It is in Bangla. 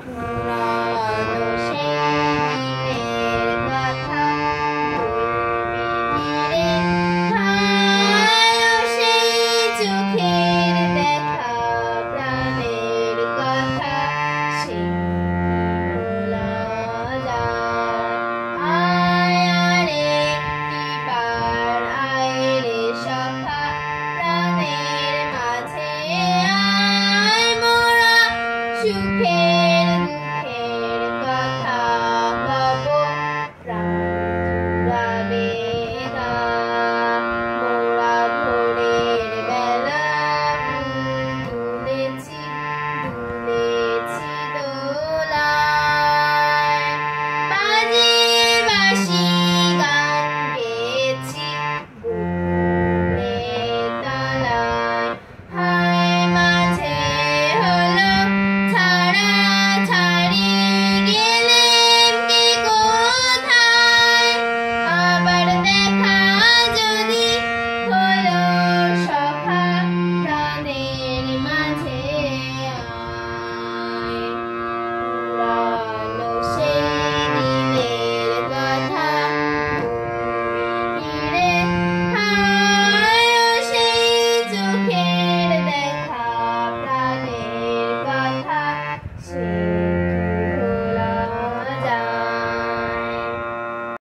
পুরানো সেই দিনের কথা ভুলবি ভালো সেই চোখের দেখা প্রাণের কথা সেই ভোলা যায় আয় আরেকটি বার আয় রে সখা প্রাণের মাঝে আয় মোরা সুখের